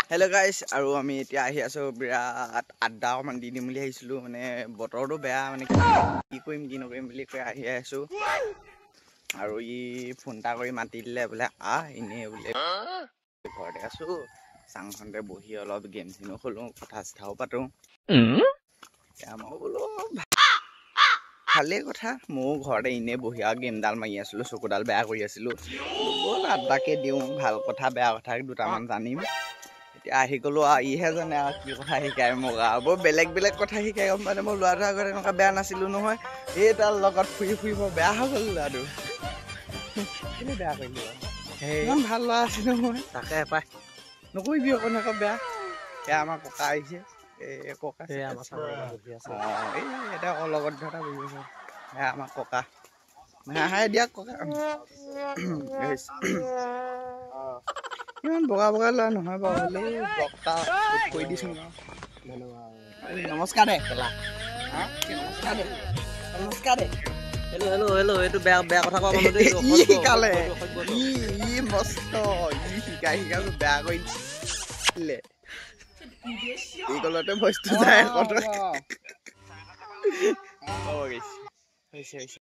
Hello guys, আৰু আমি এতিয়া আহি আছো বিৰাট আড্ডা অকমান দি দিম বুলি আহিছিলো মানে বতৰটো বেয়া মানে কি কৰিম কি নকৰিম বুলি কৈ আহি আছো আৰু ই ফোন এটা কৰি মাতি দিলে বোলে এনে বোলে ঘৰতে আছো চাংখনতে বহি অলপ গেম চেমো খেলো কথা চথাও পাতো মই বোলো ভালেই কথা ময়ো ঘৰতে এনেই বহি আৰু গেমডাল মাৰি আছিলো চকুডাল বেয়া কৰি আছিলো ব'ল আড্ডাকে দিওঁ ভাল কথা বেয়া কথা দুটামান জানিম এতিয়া আহি গ'লো ইহে জানে আৰু কি কথা শিকায় মোক বৰ বেলেগ বেলেগ কথা শিকাই গম পালে মই ল'ৰাটোৰ আগত এনেকুৱা বেয়া নাছিলো নহয় এই তাৰ লগত ফুৰি মই বেয়া হৈ গ'লো ল'ৰাটো কেলে বেয়া কৰিলো ইমান ভাল ল'ৰা আছিলো মই তাকে পাই নকৰিবি অকণ আকৌ বেয়া এয়া আমাৰ ককা আহিছে এই ককা এতিয়া লগত ধৰা বহি আছে এয়া আমাৰ ককা হাই দিয়ক ককা ইমান বগা বগা ল'ৰা নহয় বাৰু হ'লেও বক্তা কৈ দিছোঁ নমস্কাৰ দে নমস্কাৰ দে হেল্ল' এইটো বেয়া কথা কোৱা মানুহ দেই ই শিকালে ই মস্ত ই শিকাই বেয়া কৰি দিলে এই কলতে ভইচটো যায় হৈছে